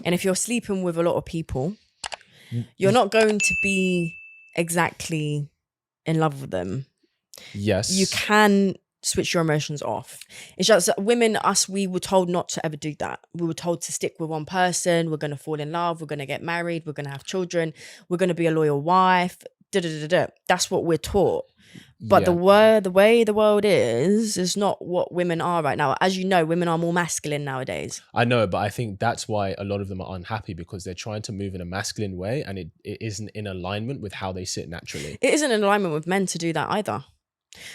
And if you're sleeping with a lot of people, you're not going to be exactly in love with them. Yes. You can switch your emotions off. It's just that women, we were told not to ever do that. We were told to stick with one person. We're going to fall in love. We're going to get married. We're going to have children. We're going to be a loyal wife. That's what we're taught. But the way the world is not what women are right now. As you know, women are more masculine nowadays. I know, but I think that's why a lot of them are unhappy, because they're trying to move in a masculine way, and it isn't in alignment with how they sit naturally. It isn't in alignment with men to do that either.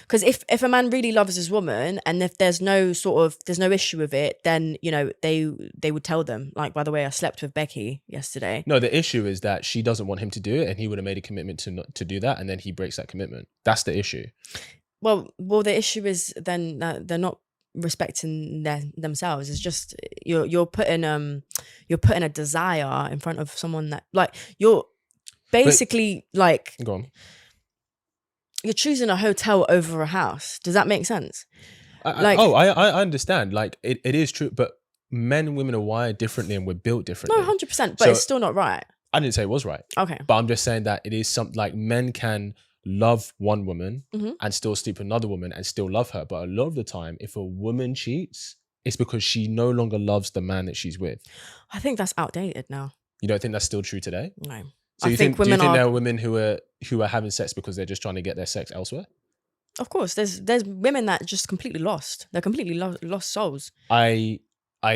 Because if a man really loves his woman, and if there's no issue with it, then, you know, they would tell them, like, by the way, I slept with Becky yesterday. No, the issue is that she doesn't want him to do it, and he would have made a commitment to do that, and then he breaks that commitment. That's the issue. Well, the issue is then that they're not respecting themselves. It's just you're putting a desire in front of someone that, like, you're basically go on. You're choosing a hotel over a house. Does that make sense? I understand. Like, it is true, but men and women are wired differently, and we're built differently. No, 100%, but it's still not right. I didn't say it was right. Okay. But I'm just saying that it is something, like, men can love one woman and still sleep with another woman and still love her. But a lot of the time, if a woman cheats, it's because she no longer loves the man that she's with. I think that's outdated now. You don't think that's still true today? No. So do you think there are women who are having sex because they're just trying to get their sex elsewhere? Of course, there's women that are just completely lost. They're completely lost souls. I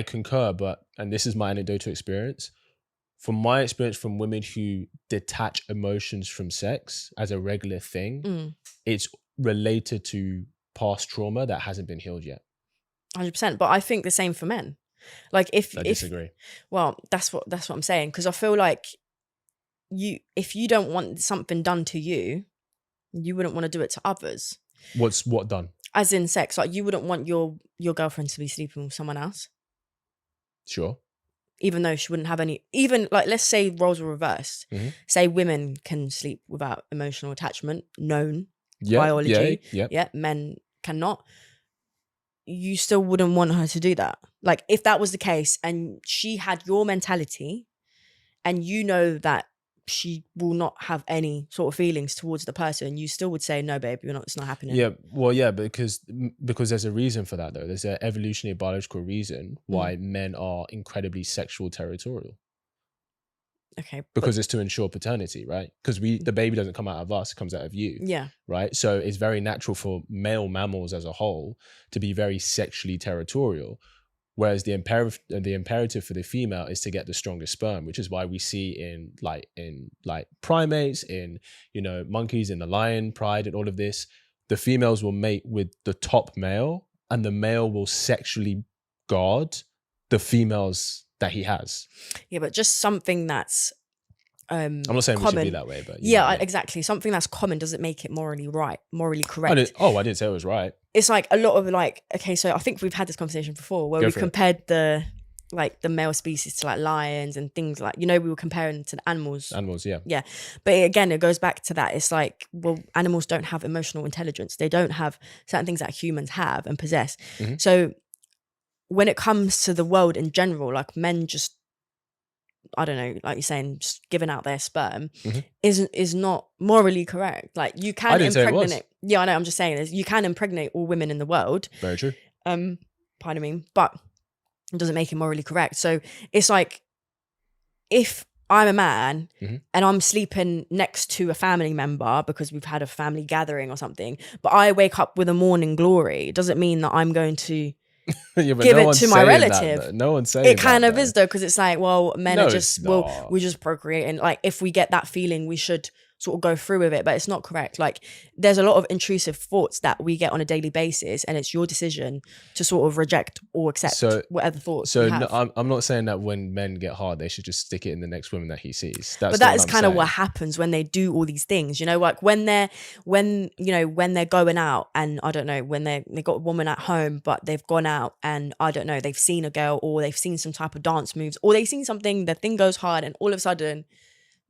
concur, and this is my anecdotal experience. From my experience from women who detach emotions from sex as a regular thing, it's related to past trauma that hasn't been healed yet. 100%. But I think the same for men. Like, I disagree. Well, that's what I'm saying, because I feel like if you don't want something done to you, you wouldn't want to do it to others. What done? As in sex, like, you wouldn't want your girlfriend to be sleeping with someone else. Sure. Even though she wouldn't have any, even, like, let's say roles were reversed. Say women can sleep without emotional attachment, known biology. Yeah, men cannot. You still wouldn't want her to do that. Like, if that was the case and she had your mentality, and you know that she will not have any sort of feelings towards the person, you still would say, no, babe, it's not happening. Yeah, well, yeah, because there's a reason for that, though. There's an evolutionary biological reason why men are incredibly sexual territorial. Okay. Because it's to ensure paternity, right? Because the baby doesn't come out of us, it comes out of you. Yeah. Right? So it's very natural for male mammals as a whole to be very sexually territorial. Whereas the imperative for the female is to get the strongest sperm, which is why we see in primates, in, you know, monkeys, in the lion pride and all of this, the females will mate with the top male, and the male will sexually guard the females that he has. Yeah, but just something that's I'm not saying common. We should be that way, but exactly. Something that's common doesn't make it morally right, morally correct. I didn't say it was right. It's like a lot of, like, okay, so I think we've had this conversation before where we compared the male species to, like, lions and things, like, you know, we were comparing to the animals. Yeah. But again, it goes back to that. It's like, well, animals don't have emotional intelligence. They don't have certain things that humans have and possess. So when it comes to the world in general, like, men just, I don't know, like you're saying, just giving out their sperm is not morally correct. Like, you can impregnate. Yeah, I know. I'm just saying this. You can impregnate all women in the world. Very true. Pardon me, but it doesn't make it morally correct. So it's like, if I'm a man and I'm sleeping next to a family member because we've had a family gathering or something, but I wake up with a morning glory, it doesn't mean that I'm going to give it to my relative. No one's saying it kind of is, though, because it's like, well, men are just, we're just procreating. Like, if we get that feeling, we should sort of go through with it, but it's not correct. Like, there's a lot of intrusive thoughts that we get on a daily basis, and it's your decision to sort of reject or accept whatever thoughts you have. No, I'm not saying that when men get hard, they should just stick it in the next woman that he sees. But that is kind of what happens when they do all these things, you know, like when they're going out, and I don't know, when they got a woman at home, but they've gone out and, I don't know, they've seen a girl, or they've seen some type of dance moves, or they've seen something, the thing goes hard, and all of a sudden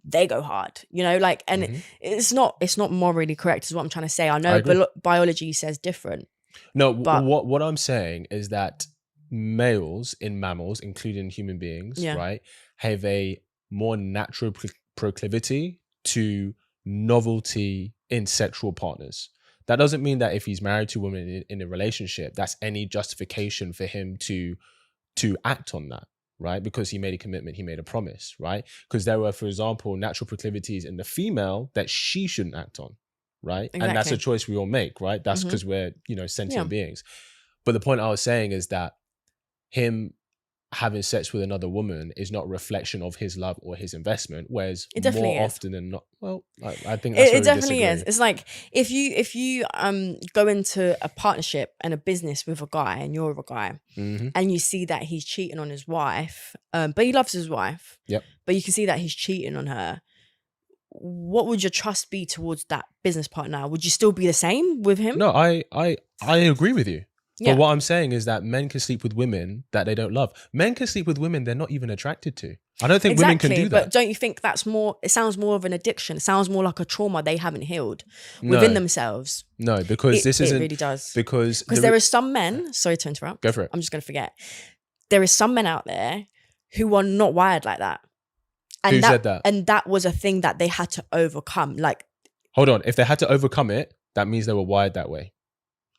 they go hard, you know, like, and it's not morally correct is what I'm trying to say. I know biology says different. No, but what I'm saying is that males in mammals, including human beings, right, have a more natural proclivity to novelty in sexual partners. That doesn't mean that if he's married to a woman in a relationship, that's any justification for him to act on that, right? Because he made a commitment, he made a promise, right? Because there were, for example, natural proclivities in the female that she shouldn't act on, right? Exactly. And that's a choice we all make, right? That's because we're, sentient beings. But the point I was saying is that him having sex with another woman is not a reflection of his love or his investment, whereas more often than not, well, I think that's it definitely is. It's like if you go into a partnership and a business with a guy and you're a guy and you see that he's cheating on his wife, but he loves his wife, but you can see that he's cheating on her, what would your trust be towards that business partner? Would you still be the same with him? No, I agree with you. But what I'm saying is that men can sleep with women that they don't love. Men can sleep with women they're not even attracted to. I don't think women can do that. But don't you think that's more, it sounds more of an addiction. It sounds more like a trauma they haven't healed within themselves. No, because this isn't. It really does. Because there is some men, sorry to interrupt. Go for it. I'm just going to forget. There is some men out there who are not wired like that. And who said that? And that was a thing that they had to overcome. Like, hold on. If they had to overcome it, that means they were wired that way.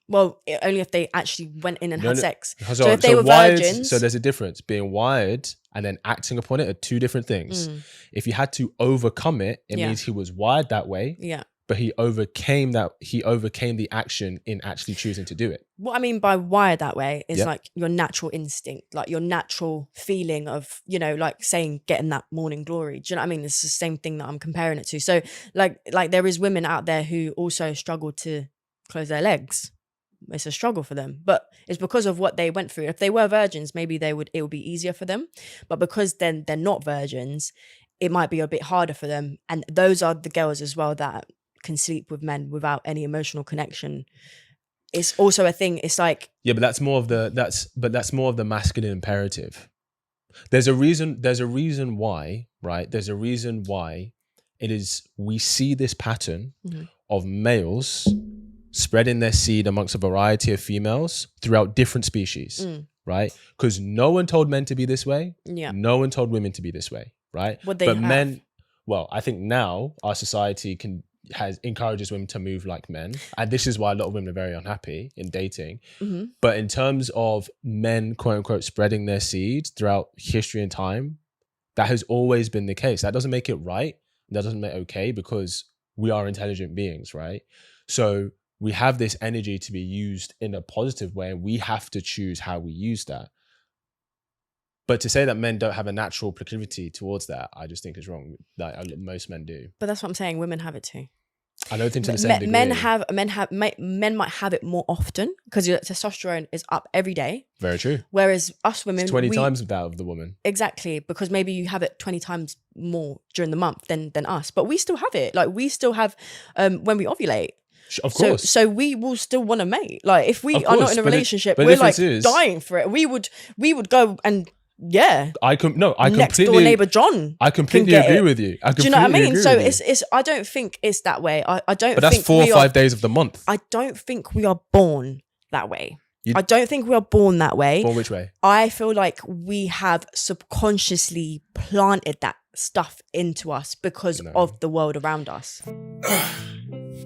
Well, only if they actually went in and had sex. So if they were wired, virgins... So there's a difference. Being wired and then acting upon it are two different things. If you had to overcome it, it means he was wired that way. Yeah. But he overcame the action in actually choosing to do it. What I mean by wired that way is like your natural instinct, like your natural feeling of, like saying getting that morning glory. Do you know what I mean? It's the same thing that I'm comparing it to. So like there is women out there who also struggle to close their legs. It's a struggle for them, but it's because of what they went through. If they were virgins, maybe it would be easier for them, but because then they're not virgins, it might be a bit harder for them. And those are the girls as well that can sleep with men without any emotional connection. It's also a thing. It's like, but that's more of the masculine imperative. There's a reason why, right? There's a reason why we see this pattern of males spreading their seed amongst a variety of females throughout different species, right? Because no one told men to be this way. Yeah. No one told women to be this way, right? Men, well, I think now our society encourages women to move like men. And this is why a lot of women are very unhappy in dating. But in terms of men, quote unquote, spreading their seeds throughout history and time, that has always been the case. That doesn't make it right. That doesn't make it okay, because we are intelligent beings, right? So we have this energy to be used in a positive way, and we have to choose how we use that. But to say that men don't have a natural proclivity towards that, I just think is wrong. Like most men do. But that's what I'm saying. Women have it too. I don't think to the same degree. Men might have it more often because your testosterone is up every day. Very true. Whereas us women, it's 20 times that of the woman. Exactly, because maybe you have it 20 times more during the month than us, but we still have it. Like we still have when we ovulate. Of course. So we will still want to mate. Like if we are not in a relationship, we're like dying for it. We would go and next door neighbor John. I completely agree with you. Do you know what I mean? So it's I don't think it's that way. I don't. But that's 4 or 5 days of the month. I don't think we are born that way. I don't think we are born that way. Born which way? I feel like we have subconsciously planted that stuff into us because of the world around us.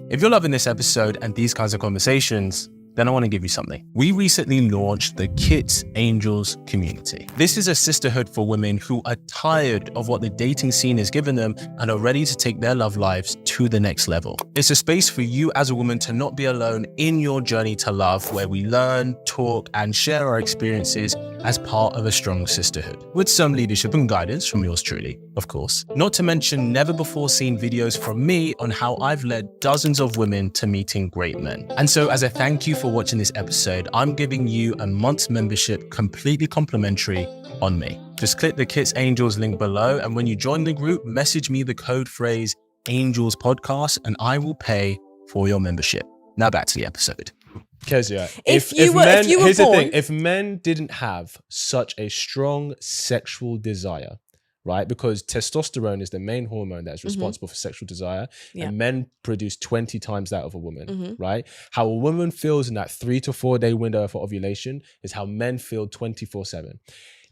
If you're loving this episode and these kinds of conversations, then I want to give you something. We recently launched the Kits Angels community. This is a sisterhood for women who are tired of what the dating scene has given them and are ready to take their love lives to the next level. It's a space for you as a woman to not be alone in your journey to love, where we learn, talk, and share our experiences as part of a strong sisterhood, with some leadership and guidance from yours truly, of course. Not to mention never before seen videos from me on how I've led dozens of women to meeting great men. And so as a thank you for watching this episode, I'm giving you a month's membership completely complimentary on me. Just click the Kits Angels link below, and when you join the group, message me the code phrase Angels Podcast and I will pay for your membership. Now back to the episode. Kezia, if men didn't have such a strong sexual desire, right? Because testosterone is the main hormone that is responsible for sexual desire, and men produce 20 times that of a woman, right? How a woman feels in that 3 to 4 day window for ovulation is how men feel 24/7.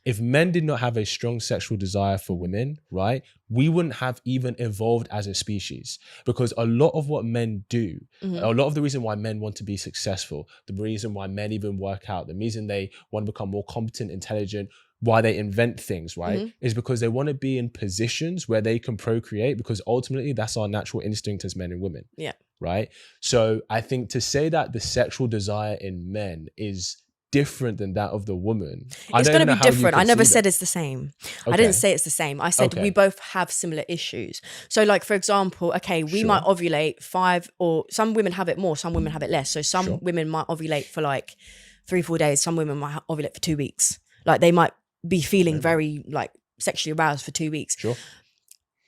If men did not have a strong sexual desire for women, right, we wouldn't have even evolved as a species, because a lot of what men do, a lot of the reason why men want to be successful, the reason why men even work out, the reason they want to become more competent, intelligent, why they invent things, right, is because they want to be in positions where they can procreate, because ultimately that's our natural instinct as men and women. Yeah. Right. So I think to say that the sexual desire in men is different than that of the woman, it's going to be different. I never said it's the same. Okay. I didn't say it's the same. I said we both have similar issues. So like, for example, okay, we might ovulate 5, or some women have it more, some women have it less. So some women might ovulate for like 3-4 days. Some women might ovulate for 2 weeks. Like they might be feeling very like sexually aroused for 2 weeks. Sure.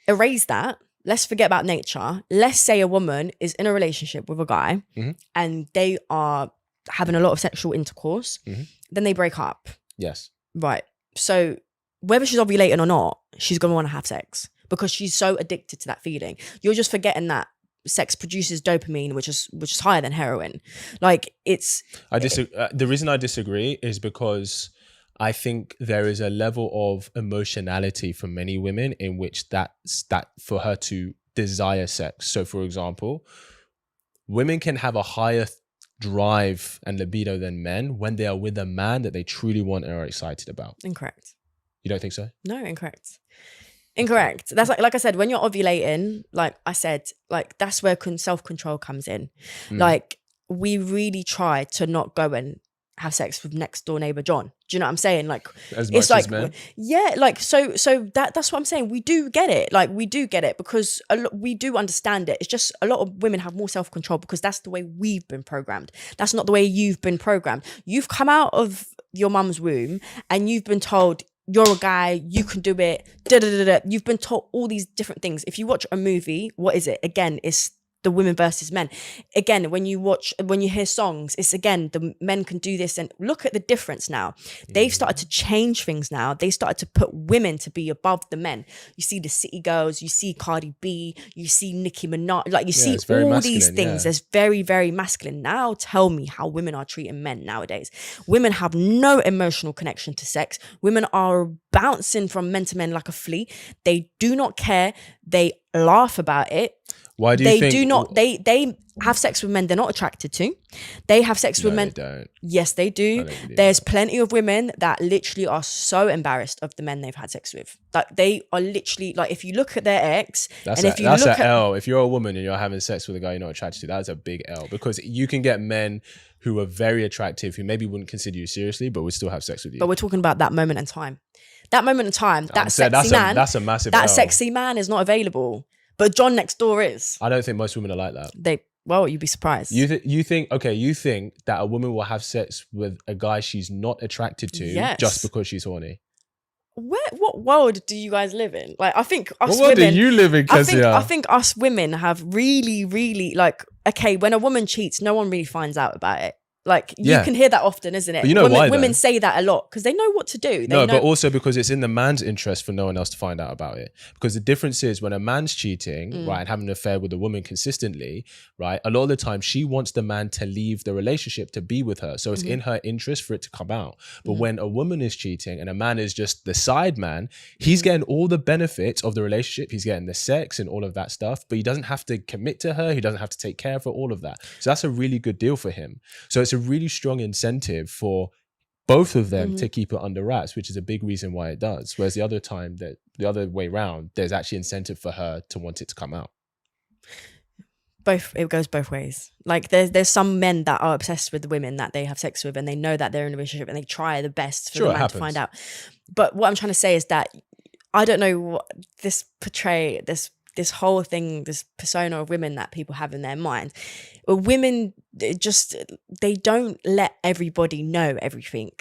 Erase that. Let's forget about nature. Let's say a woman is in a relationship with a guy and they are having a lot of sexual intercourse, then they break up. Yes. Right. So whether she's ovulating or not, she's going to want to have sex because she's so addicted to that feeling. You're just forgetting that sex produces dopamine, which is higher than heroin. Like the reason I disagree is because I think there is a level of emotionality for many women in which that for her to desire sex. So for example, women can have a higher drive and libido than men when they are with a man that they truly want and are excited about. Incorrect. You don't think so? No, incorrect. That's like I said, when you're ovulating, like I said, like that's where self-control comes in. Like we really try to not go and have sex with next door neighbor John. Do you know what I'm saying? Like as it's much like as men? Yeah, like so that's what I'm saying. We do get it. Like we do get it because we do understand it. It's just a lot of women have more self-control because that's the way we've been programmed. That's not the way you've been programmed. You've come out of your mum's womb and you've been told you're a guy, you can do it. You've been taught all these different things. If you watch a movie, what is it? Again, it's the women versus men. Again, when you hear songs, it's again, the men can do this. And look at the difference now. They've started to change things now. They started to put women to be above the men. You see the City Girls, you see Cardi B, you see Nicki Minaj, like you see all these things. It's very, very masculine. Now tell me how women are treating men nowadays. Women have no emotional connection to sex. Women are bouncing from men to men like a flea. They do not care. They laugh about it. Why do you think they have sex with men they're not attracted to? They have sex with men. They don't. Yes, they do. There's plenty of women that literally are so embarrassed of the men they've had sex with. Like they are literally like, if you look at their ex, that's an L. If you're a woman and you're having sex with a guy you're not attracted to, that's a big L, because you can get men who are very attractive who maybe wouldn't consider you seriously, but would still have sex with you. But we're talking about that moment in time. That moment in time, that's a massive L. Sexy man is not available. But John next door is. I don't think most women are like that. You'd be surprised. You think that a woman will have sex with a guy she's not attracted to just because she's horny? What world do you guys live in? Like, I think us what world women. do you live in, Kezia? I think us women have really, really like. Okay, when a woman cheats, no one really finds out about it. Like you can hear that often, isn't it? But you know why? Women say that a lot because they know what to do. But also because it's in the man's interest for no one else to find out about it. Because the difference is when a man's cheating, right, and having an affair with a woman consistently, right, a lot of the time she wants the man to leave the relationship to be with her. So it's in her interest for it to come out. But when a woman is cheating and a man is just the side man, he's getting all the benefits of the relationship. He's getting the sex and all of that stuff, but he doesn't have to commit to her. He doesn't have to take care of her, all of that. So that's a really good deal for him. So it's a really strong incentive for both of them to keep it under wraps, which is a big reason why it does. Whereas the other way around, there's actually incentive for her to want it to come out. It goes both ways. Like there's some men that are obsessed with the women that they have sex with and they know that they're in a relationship and they try the best for the man to find out. But what I'm trying to say is that I don't know what this whole thing, this persona of women that people have in their mind. Women they don't let everybody know everything.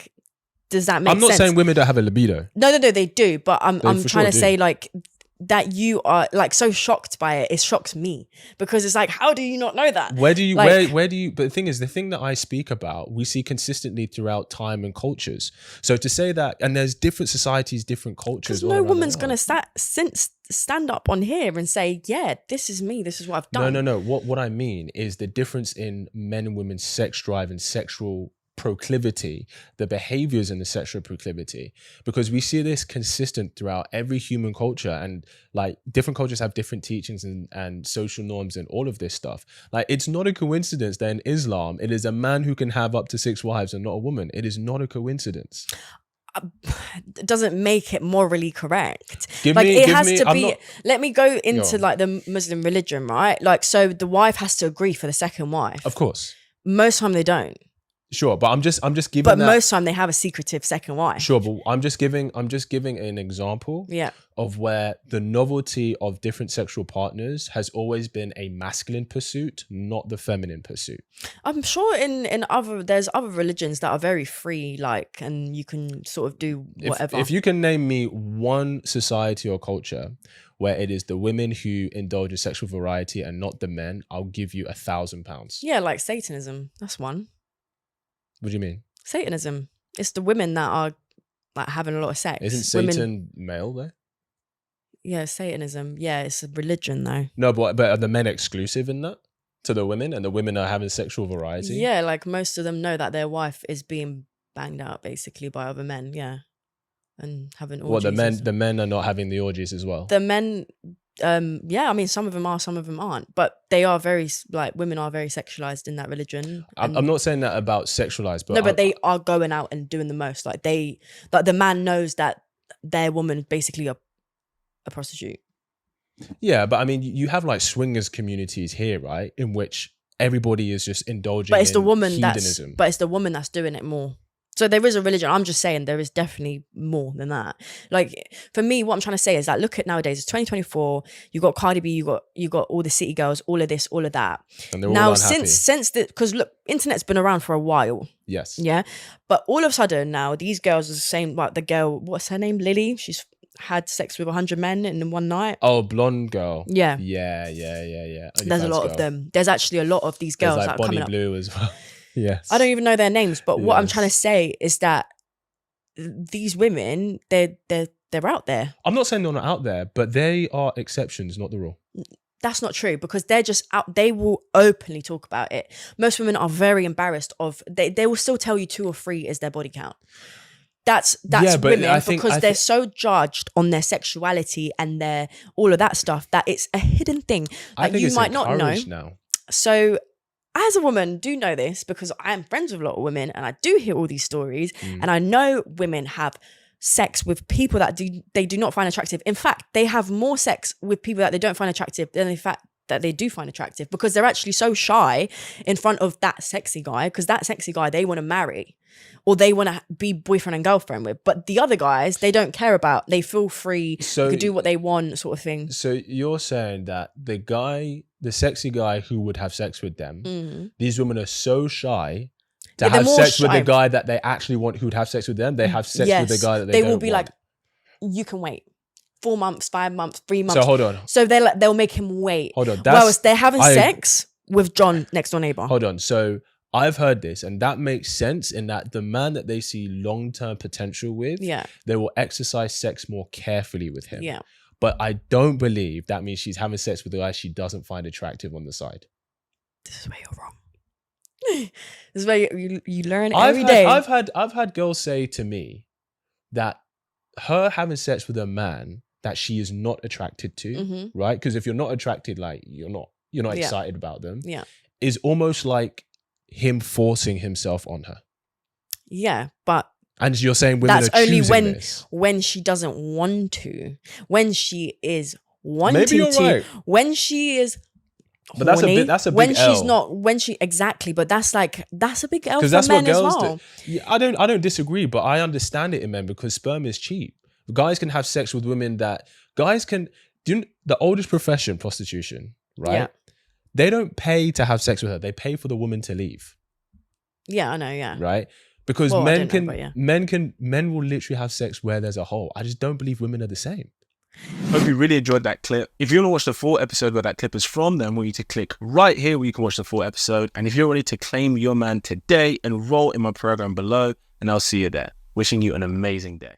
Does that make sense? I'm not saying women don't have a libido. No, they do. But I'm trying to say, like, that you are like so shocked by it, it shocks me, because it's like, how do you not know that? Where do you, like, where do you, but the thing is, the thing that I speak about, we see consistently throughout time and cultures. So to say that, and there's different societies, different cultures. Because no woman's going to stand up on here and say, yeah, this is me, this is what I've done. No. What I mean is the difference in men and women's sex drive and sexual proclivity, the behaviors in the sexual proclivity, because we see this consistent throughout every human culture, and like different cultures have different teachings and social norms and all of this stuff. Like, it's not a coincidence that in Islam it is a man who can have up to 6 wives and not a woman. It is not a coincidence. It doesn't make it morally correct. Let me go into like the Muslim religion, right? Like, so the wife has to agree for the second wife. Of course. Most time they don't. Sure, but I'm just giving. But most time they have a secretive second wife. Sure, but I'm just giving an example. Yeah. Of where the novelty of different sexual partners has always been a masculine pursuit, not the feminine pursuit. I'm sure there's other religions that are very free, like, and you can sort of do whatever. If you can name me one society or culture where it is the women who indulge in sexual variety and not the men, I'll give you £1,000. Yeah, like Satanism. That's one. What do you mean? Satanism. It's the women that are like having a lot of sex. Isn't Satan male though? Yeah, Satanism. Yeah, it's a religion though. No, but are the men exclusive in that to the women, and the women are having sexual variety? Yeah, like most of them know that their wife is being banged out basically by other men. Yeah, and having orgies. Well, the men are not having the orgies as well. The men. Yeah, I mean, some of them are, some of them aren't, but they are very, like, women are very sexualized in that religion. I'm not saying that about sexualized, but but they are going out and doing the most. Like the man knows that their woman is basically a prostitute. Yeah, but I mean, you have like swingers communities here, right, in which everybody is just indulging. But it's the woman hedonism. It's the woman that's doing it more. So there is a religion. I'm just saying there is definitely more than that. Like, for me, what I'm trying to say is that look at nowadays, it's 2024. You got Cardi B, you got all the city girls, all of this, all of that. And they're all now unhappy. since because look, internet's been around for a while. Yes. Yeah. But all of a sudden now, these girls are the same. Like the girl, what's her name? Lily. She's had sex with 100 men in one night. Oh, blonde girl. Yeah. Yeah. There's a lot of them. There's actually a lot of these girls like that are Bonnie coming up. Blue as well. Yes. I don't even know their names, but what I'm trying to say is that these women, they're out there. I'm not saying they're not out there, but they are exceptions, not the rule. That's not true, because they're just out. They will openly talk about it. Most women are very embarrassed of. They will still tell you 2 or 3 is their body count. That's women, because they're so judged on their sexuality and their all of that stuff that it's a hidden thing that you might not know. Now. So, as a woman, do know this, because I am friends with a lot of women and I do hear all these stories, and I know women have sex with people that they do not find attractive. In fact, they have more sex with people that they don't find attractive than the fact that they do find attractive, because they're actually so shy in front of that sexy guy, because that sexy guy they want to marry or they want to be boyfriend and girlfriend with. But the other guys, they don't care about. They feel free to do what they want, sort of thing. So you're saying that the sexy guy who would have sex with them, these women are so shy to have sex with the guy that they actually want, who'd have sex with them. They have sex with the guy that they don't will be want. like, you can wait 4 months, 5 months, 3 months. So hold on. So they'll make him wait. Hold on. Whereas they're having sex with John, next door neighbor. Hold on. So I've heard this, and that makes sense in that the man that they see long-term potential with, they will exercise sex more carefully with him. Yeah. But I don't believe that means she's having sex with a guy she doesn't find attractive on the side. This is where you're wrong. This is where you learn every day. I've had girls say to me that her having sex with a man that she is not attracted to, right? Because if you're not attracted, like you're not excited about them, is almost like him forcing himself on her. Yeah, but and you're saying women that's are only this. when she doesn't want to. When she is wanting Maybe you're to. Right. When she is horny, but that's a big when L. she's not, when she exactly. But that's a big L for that's men what girls as well. do. Yeah, I don't disagree, but I understand it in men because sperm is cheap. Guys can have sex with women that the oldest profession, prostitution, right? Yeah. They don't pay to have sex with her. They pay for the woman to leave. Yeah, I know. Yeah. Right. Because men will literally have sex where there's a hole. I just don't believe women are the same. Hope you really enjoyed that clip. If you want to watch the full episode where that clip is from, then I want you to click right here where you can watch the full episode. And if you're ready to claim your man today, enroll in my program below, and I'll see you there. Wishing you an amazing day.